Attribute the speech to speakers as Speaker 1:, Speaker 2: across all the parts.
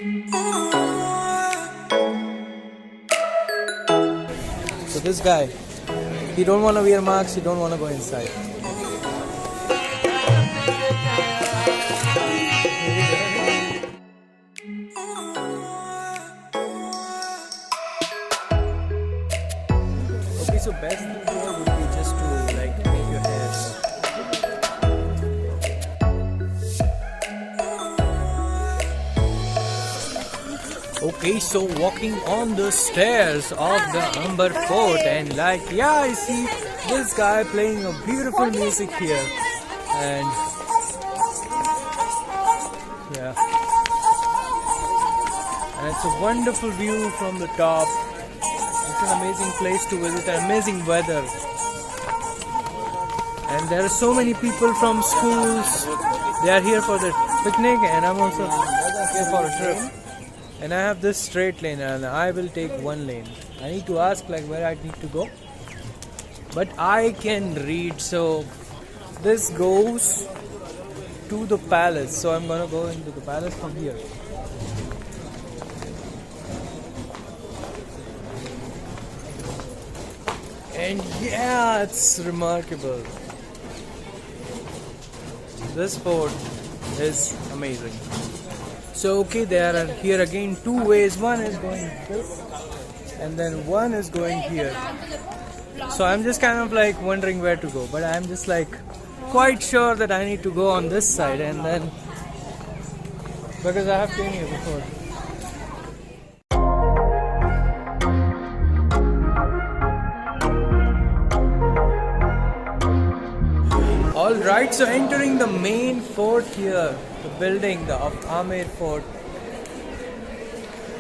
Speaker 1: So this guy, he don't want to wear masks, he don't want to go inside. Okay, so best thing here would be just to like make your hair. Okay, so walking on the stairs of the Amer Fort, and like, yeah, I see this guy playing a beautiful music here, and yeah, and it's a wonderful view from the top. It's an amazing place to visit, amazing weather, and there are so many people from schools. They are here for the picnic, and I'm also here for a trip. And I have this straight lane, and I will take one lane. I need to ask like where I need to go, but I can read. So this goes to the palace. So I'm gonna go into the palace from here. And yeah, it's remarkable. This fort is amazing. So okay, there are here again two ways. One is going this, and then one is going here. So I'm just kind of like wondering where to go, but I'm just like quite sure that I need to go on this side, and then because I have been here before. Alright, so entering the main fort here, the building of Amer Fort.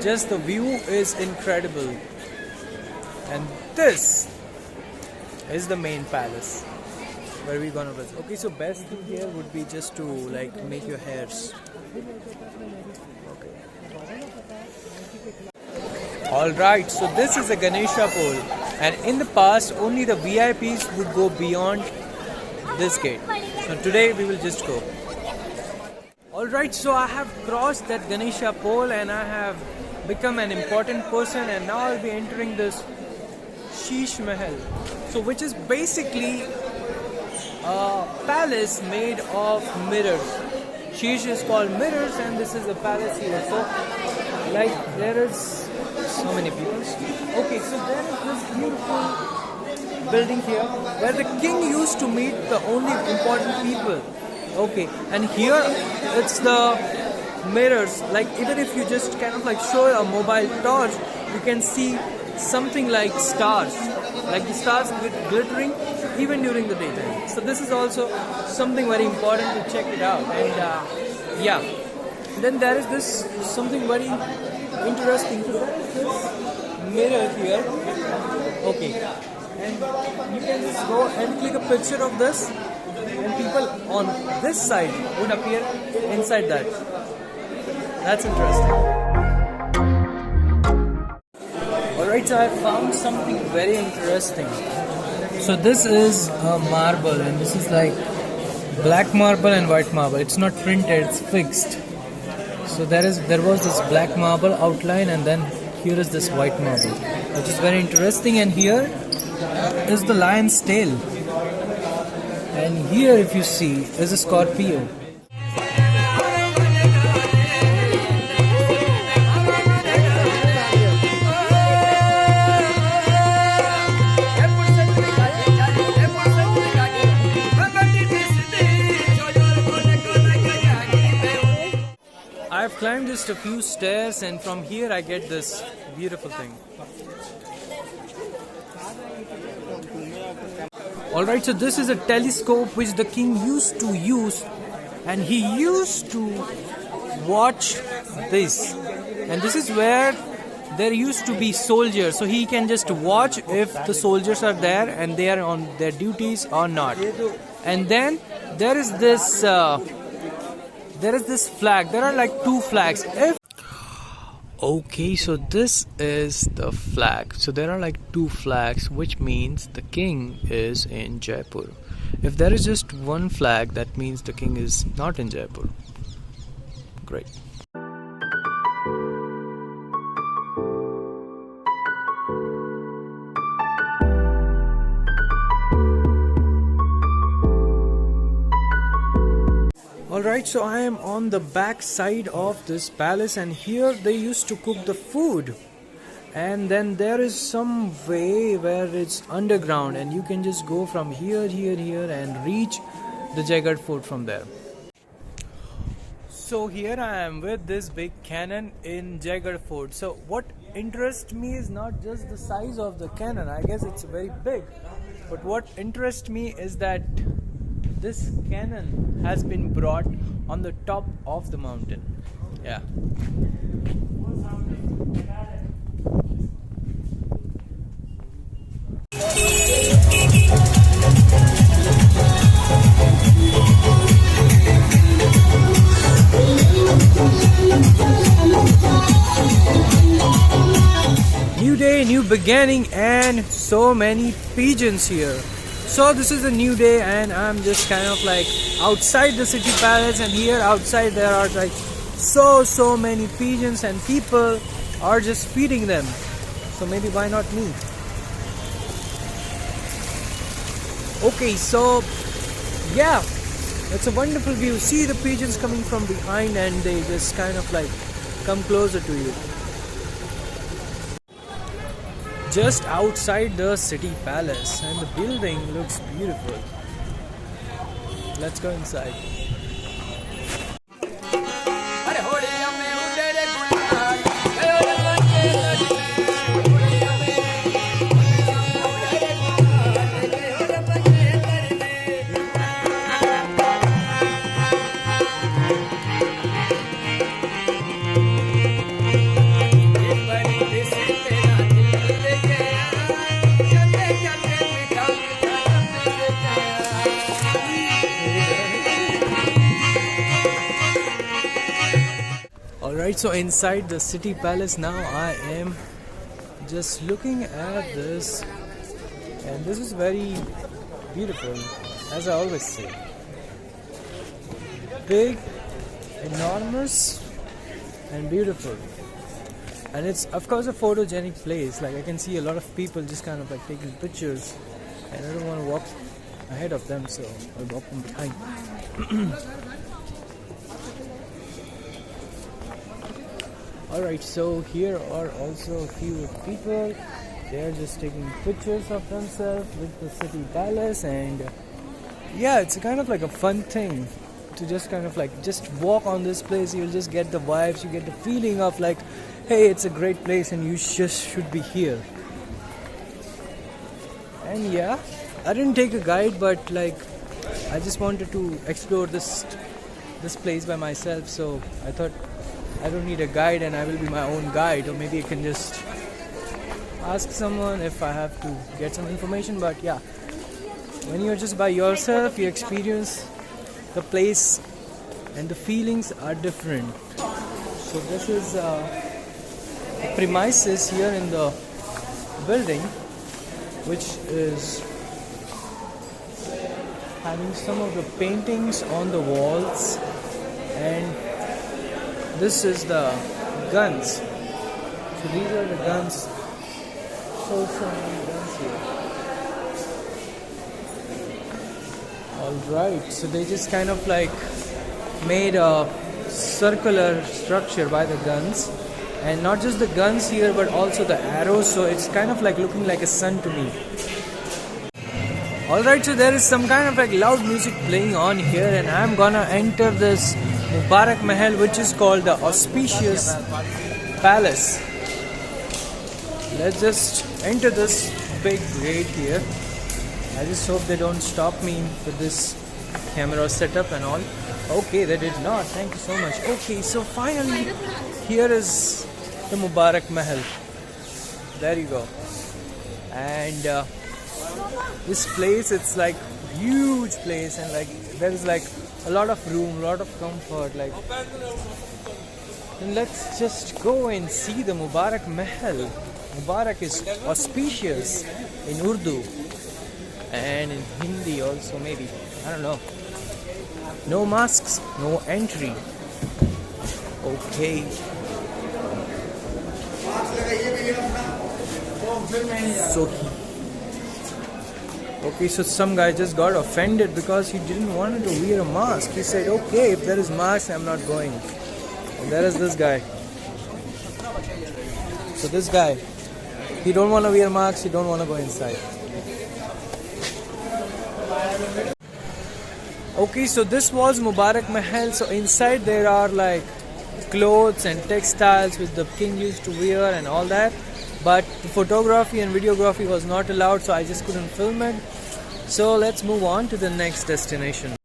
Speaker 1: Just the view is incredible. And this is the main palace where we're gonna visit. Okay, so best thing here would be just to like make your hairs. Okay. Alright, so this is a Ganesha pole, and in the past only the VIPs would go beyond this gate. So today we will just go. Alright, so I have crossed that Ganesha pole and I have become an important person, and now I'll be entering this Sheesh Mahal. So which is basically a palace made of mirrors. Sheesh is called mirrors, and this is a palace here. So like there is so many people. Okay, so there is this beautiful building here where the king used to meet the only important people. Okay, and here it's the mirrors. Like even if you just kind of like show a mobile torch, you can see something like stars, like the stars glittering even during the daytime. So this is also something very important to check it out. And yeah, then there is this something very interesting. So there is this mirror here. Okay, and you can just go and click a picture of this, and people on this side would appear inside that. That's interesting. Alright, so I found something very interesting. So this is a marble, and this is like black marble and white marble. It's not printed, it's fixed. So there was this black marble outline, and then here is this white marble, which is very interesting. And here is the lion's tail, and here if you see is a scorpio. I've climbed just a few stairs, and from here I get this beautiful thing. Alright, so this is a telescope which the king used to use, and he used to watch this. And this is where there used to be soldiers, so he can just watch if the soldiers are there and they are on their duties or not. And then there is this flag. There are like two flags. Okay, so this is the flag. So there are like two flags, which means the king is in Jaipur. If there is just one flag, that means the king is not in Jaipur. Great. Alright, so I am on the back side of this palace, and here they used to cook the food. And then there is some way where it's underground, and you can just go from here and reach the Jaipur Fort from there. So here I am with this big cannon in Jaipur Fort. So what interests me is not just the size of the cannon, I guess it's very big, but what interests me is that this cannon has been brought on the top of the mountain. Yeah. New day, new beginning, and so many pigeons here. So this is a new day, and I'm just kind of like outside the city palace, and here outside there are like so many pigeons, and people are just feeding them. So maybe why not me? Okay, so yeah, it's a wonderful view. See the pigeons coming from behind, and they just kind of like come closer to you. Just outside the city palace, and the building looks beautiful. Let's go inside. Alright, so inside the city palace now, I am just looking at this, and this is very beautiful, as I always say. Big, enormous, and beautiful. And it's of course a photogenic place. Like I can see a lot of people just kind of like taking pictures, and I don't want to walk ahead of them, so I'll walk from behind. Alright, so here are also a few people. They are just taking pictures of themselves with the city palace, and yeah, it's kind of like a fun thing to just kind of like just walk on this place. You'll just get the vibes, you get the feeling of like, hey, it's a great place and you just should be here. And yeah, I didn't take a guide, but like I just wanted to explore this place by myself, so I thought I don't need a guide and I will be my own guide, or maybe I can just ask someone if I have to get some information. But yeah, when you're just by yourself, you experience the place and the feelings are different. So this is the premises here in the building, which is having some of the paintings on the walls, and this is the guns. So these are the guns. So many guns here. Alright, so they just kind of like made a circular structure by the guns, and not just the guns here but also the arrows, so it's kind of like looking like a sun to me. Alright, so there is some kind of like loud music playing on here, and I'm gonna enter this Mubarak Mahal, which is called the Auspicious Palace. Let's just enter this big gate here. I just hope they don't stop me with this camera setup and all. Okay, they did not. Thank you so much. Okay, so finally here is the Mubarak Mahal. There you go. And this place, it's like huge place, and like there is like a lot of room, a lot of comfort. Like, then let's just go and see the Mubarak Mahal. Mubarak is auspicious in Urdu and in Hindi also, maybe. I don't know. No masks, no entry. Okay. So Okay, so some guy just got offended because he didn't want to wear a mask. He said, okay, if there is mask, I'm not going. And there is this guy. So this guy, he don't want to wear mask, he don't want to go inside. Okay, so this was Mubarak Mahal. So inside there are like clothes and textiles which the king used to wear and all that. But the photography and videography was not allowed, so I just couldn't film it. So let's move on to the next destination.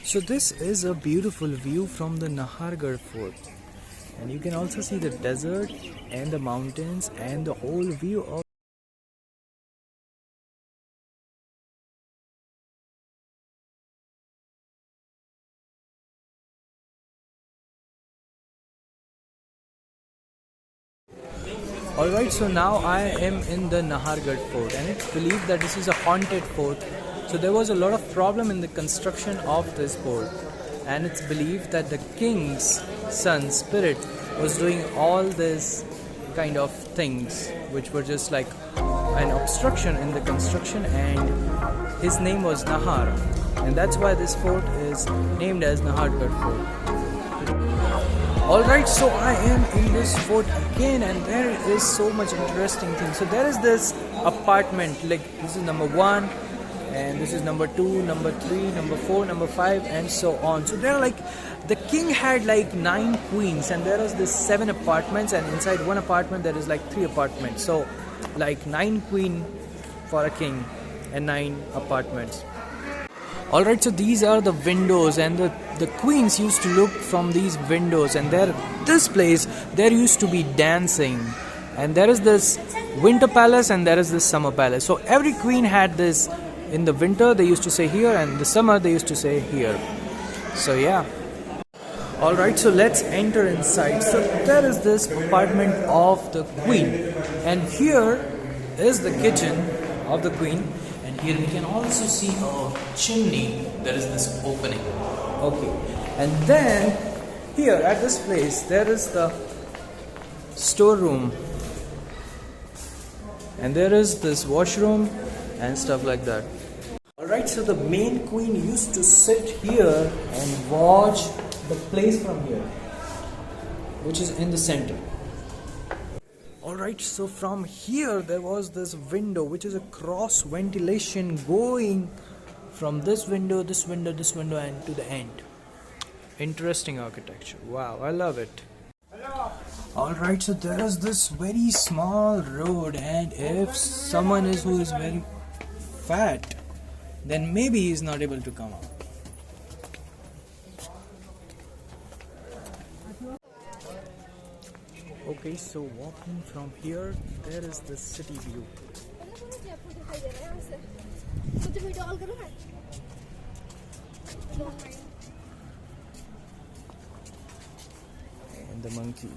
Speaker 1: So this is a beautiful view from the Nahargarh Fort, and you can also see the desert and the mountains and the whole view of Alright, so now I am in the Nahargarh Fort, and it's believed that this is a haunted fort. So there was a lot of problem in the construction of this fort, and it's believed that the king's son spirit was doing all this kind of things which were just like an obstruction in the construction, and his name was Nahar, and that's why this fort is named as Nahargarh Fort. Alright, so I am in this fort again, and there is so much interesting things. So there is this apartment, like this is number 1, and this is number 2, number 3, number 4, number 5, and so on. So there are like, the king had like 9 queens, and there is this 7 apartments, and inside one apartment there is like 3 apartments. So like 9 queen for a king and 9 apartments. Alright, so these are the windows, and the queens used to look from these windows, and this place there used to be dancing, and there is this winter palace and there is this summer palace. So every queen had this. In the winter they used to say here, and in the summer they used to say here. So yeah. Alright, so let's enter inside. So there is this apartment of the queen, and here is the kitchen of the queen. Here we can also see a chimney. There is this opening. Okay, and then here at this place there is the storeroom, and there is this washroom and stuff like that. Alright, so the main queen used to sit here and watch the place from here, which is in the center. Alright, so from here there was this window which is a cross ventilation going from this window, this window, this window, and to the end. Interesting architecture. Wow, I love it. Alright, so there is this very small road, and if someone who is very fat, then maybe he is not able to come out. Okay, so walking from here, there is the city view. And the monkey.